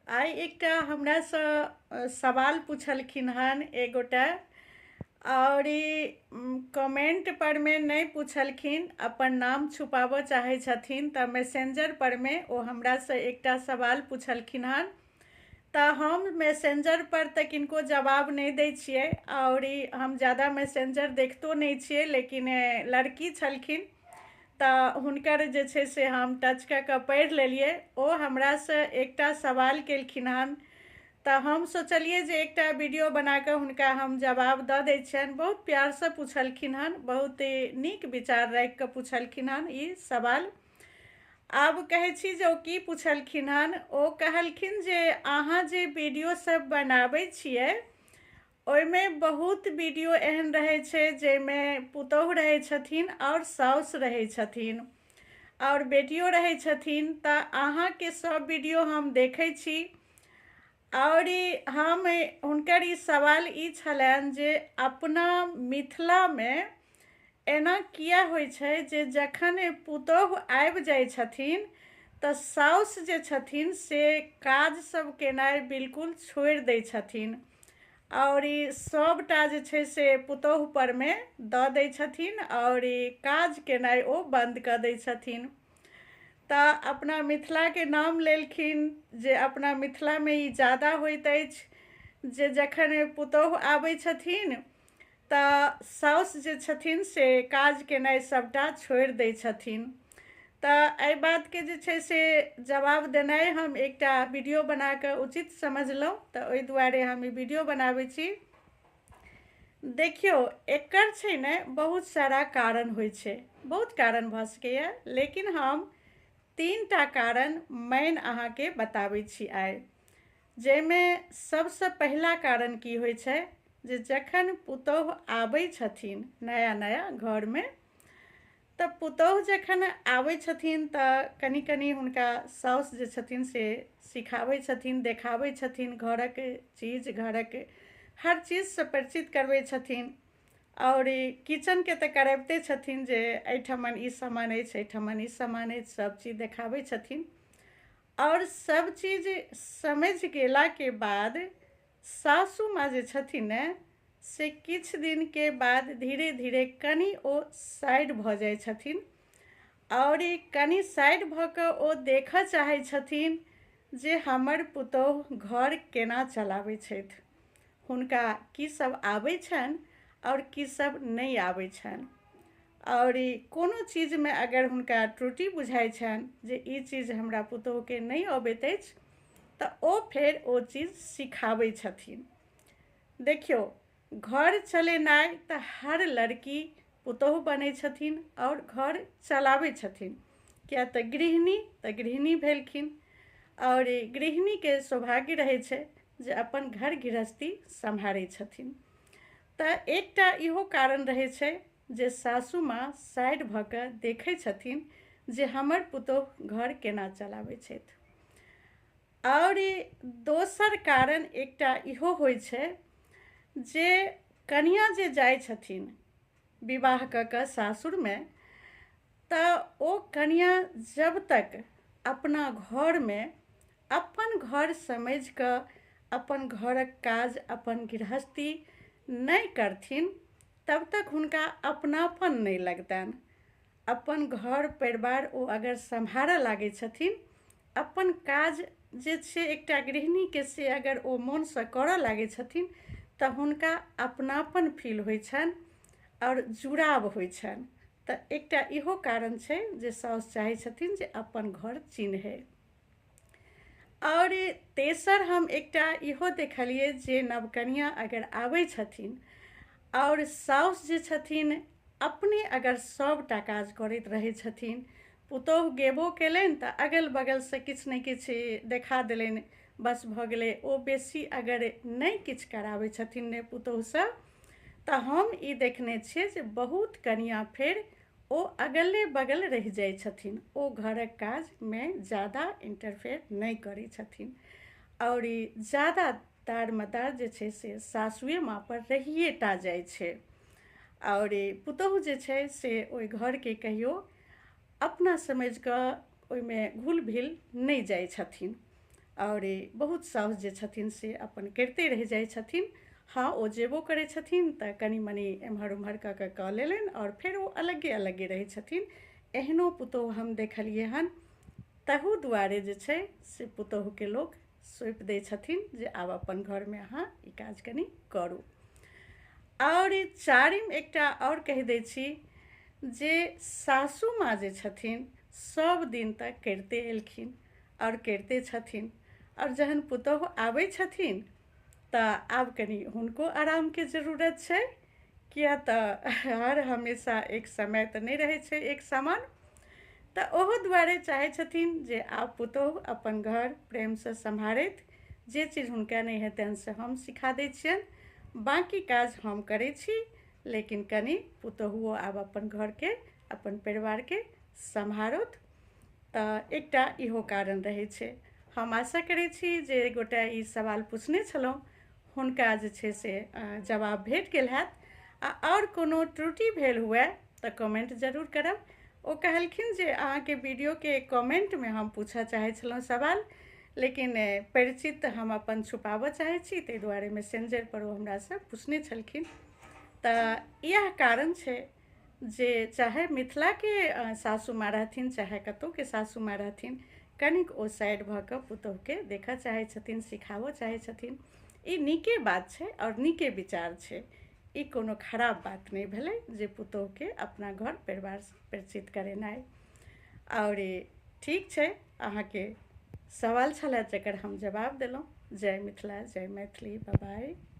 आइ एकटा हमरासँ सवाल पूछलखिन हन एक गोटा। और कमेंट पर में नहीं पूछलखिन, अपन नाम छुपाबऽ चाहे छथिन तऽ मैसेंजर पर में ओ हमरासँ एकटा सवाल पूछलखिन हन। तऽ हम मैसेंजर पर तऽ किनको जवाब नहीं दै छियै, और हम ज़्यादा मैसेंजर देखतो नहीं छियै, लेकिन लड़की छलखिन तऽ हुनकर जे छै से हम टच कऽ कऽ पढ़ि लेलियै। ओ हमरासँ एकटा सवाल केलखिन हन, तऽ हम सोचलिए जे एकटा वीडियो बना कऽ हुनका हम जवाब दऽ दै छियनि। बहुत प्यारसँ पूछलखिन हन, बहुत नीक विचार राखि कऽ पूछलखिन हन ई सवाल। आब कहै छी जे ओ की पूछलखिन हन। ओ कहलखिन जे अहाँ जे वीडियो सब बनाबै छियै ओहिमे बहुत वीडियो एहन रहै छै जाहिमे पुतोहु रहै छथिन और साउस रहै छथिन और बेटियो रहै छथिन। तऽ अहाँके सब वीडियो हम देखै छी, और हम हुनकर ई सवाल ई छलनि जे अपना मिथिलामे एना किया होइ छै जे जखन पुतोहु आबि जाइ छथिन तऽ साउस जे छथिन से काज सब केनाइ बिल्कुल छोड़ि दै छथिन, और सबटा जे छै से पुतोहु पर में दऽ दै छथिन और काज केनाइ ओ बंद कऽ दै छथिन। तऽ अपना मिथिलाके नाम लेलखिन जे अपना मिथिलामे ई ज़्यादा होइत अछि जे जखन पुतोहु आबै छथिन तऽ साउस जे छथिन से काज केनाइ सबटा छोड़ि दै छथिन। तऽ एहि बातके जे छै से जवाब देनाइ हम एकटा वीडियो बना कऽ उचित समझलहुँ, तऽ ओहि दुआरे हम ई वीडियो बनाबै छी। देखियौ, एकर छै ने बहुत सारा कारण होइ छै, बहुत कारण भऽ सकैए, लेकिन हम 3टा कारण मेन अहाँके बताबै छी आइ। जाहिमे सबसँ पहिला कारण की होइ छै जे जखन पुतोहु आबै छथिन नया नया घरमे, तऽ पुतोहु जखन आबै छथिन तऽ कनि कनि हुनका साउस जे छथिन से सिखाबै छथिन, देखाबै छथिन, घरक चीज, घरक हर चीजसँ परिचित करबै छथिन। और किचनके तऽ कराबिते छथिन जे एहिठमन ई सामान अछि, एहिठमन ई सामान अछि, सब चीज देखाबै छथिन। और सब चीज समझि गेलाके बाद सासू माँ जे छथिन ने से किछु दिनके बाद धीरे धीरे कनि ओ साइड भऽ जाइ छथिन, और कनि साइड भऽ कऽ ओ देखऽ चाहै छथिन जे हमर पुतोहु घर केना चलाबै छथि, हुनका की सब आबै छनि और की सब नहीं आबै छनि। और कोनो चीजमे अगर हुनका त्रुटि बुझाइ छनि जे ई चीज हमरा पुतोहुके नहीं अबैत अछि, तऽ ओ फेर ओ चीज सिखाबै छथिन। देखियौ, घर चलेनाइ तऽ हर लड़की पुतोहु बनै छथिन और घर चलाबै छथिन, किया तऽ गृहिणी भेलखिन, और गृहिणीके सौभाग्य रहै छै जे अपन घर गृहस्थी सम्हारै छथिन। तऽ एकटा इहो कारण रहै छै जे सासू माँ साइड भऽ कऽ देखै छथिन जे हमर पुतोहु घर केना चलाबै छथि। और दोसर कारण एकटा इहो होइ छै जे कनियाँ जे जाइ छथिन विवाह कऽ कऽ सासुरमे, तऽ ओ कनियाँ जब तक अपना घरमे अपन घर समझि कऽ अपन घरक काज, अपन गृहस्थी नहीं करथिन, तब तक हुनका अपनापन नहीं लगतनि। अपन घर परिवार ओ अगर सम्हारऽ लागै छथिन, अपन काज जे छै एकटा गृहिणीके से अगर ओ मोनसँ करऽ लागै छथिन, तऽ हुनका अपनापन फील होइ छनि और जुड़ाव होइ छनि। तऽ एकटा इहो कारण छै जे साउस चाहै छथिन जे अपन घर चिन्है। और तेसर हम एकटा इहो देखलिए जे नवकनियाँ अगर आबै छथिन और साउस जे छथिन अपने अगर सबटा काज करैत रहै छथिन, पुतोहु गेबो केलनि तऽ अगल बगलसँ किछु ने किछु देखा देलनि, बस भऽ गेलै। ओ बेसी अगर नहीं किछु कराबै छथिन ने पुतोहुसँ, तऽ हम ई देखने छियै जे बहुत कनियाँ फेर ओ अगले बगल रहि जाइ छथिन, ओ घरक काजमे ज़्यादा इंटरफेयर नहीं करै छथिन, और ज़्यादा दार मदार जे छै से सासुए माँ पर रहिए टा जाइ छै। और पुतोहु जे छै से ओहि घरके कहियो अपना समझि कऽ ओहिमे घुल भिल नहीं जाइ छथिन। और बहुत साउस जे छथिन से अपन करिते रहि जाइ छथिन। हाँ, ओ जेबो करै छथिन तऽ कनि मनि एम्हर ओम्हर कऽ लेलनि और फेर ओ अलगे अलगे रहै छथिन। एहनो पुतोहु हम देखलियै हन। तहू दुआरे जे छै से पुतोहुके लोक सौंपि दै छथिन जे आब अपन घरमे अहाँ ई काज कनि करू। और चारिम एकटा और कहि दै छी जे सासू माँ जे छथिन सब दिन तक करिते एलखिन और करिते छथिन, और जहन पुतोहु आबै छथिन तऽ आब कनि हुनको आरामके जरूरत छै, किया तऽ हर हमेशा एक समय तऽ नहि रहै छै एक समान। तऽ ओहो दुआरे चाहै छथिन जे आब पुतोहु अपन घर प्रेमसँ सम्हारैत, जे चीज हुनका नहि हेतनि से हम सिखा दै छियनि, बाकी काज हम करै छी, लेकिन कनि पुतोहुओ आब अपन घरके अपन परिवारके सम्हारथि। तऽ एकटा इहो कारण रहै छै। हम आशा करै छी जे गोटा ई सवाल पूछने छलहुँ हुनका जे छै से जवाब भेट गेल हैत। और कोनो त्रुटि भेल हुए तऽ कमेंट जरूर करब। ओ कहलखिन जे अहाँके वीडियोके कमेंटमे हम पूछऽ चाहै छलहुँ सवाल, लेकिन परिचित हम अपन छुपाबऽ चाहै छी, ताहि दुआरे मैसेंजरपर ओ हमरासँ पूछने छलखिन। तऽ इएह कारण छै जे चाहे मिथिलाके सासू माँ रहथिन चाहे कतहुके सासू माँ रहथिन, कनिक ओ साइड भऽ कऽ पुतोहुके देखऽ चाहै छथिन, सिखाबऽ चाहै छथिन। ई नीके बात छै और नीके विचार छै। ई कोनो खराब बात नहि भेलै जे पुतोहुके अपना घर परिवारसँ परिचित करेनाइ। और ठीक छै, अहाँके सवाल छलै जकर हम जवाब देलहुँ। जय मिथिला, जय मैथिली, बाय बाय।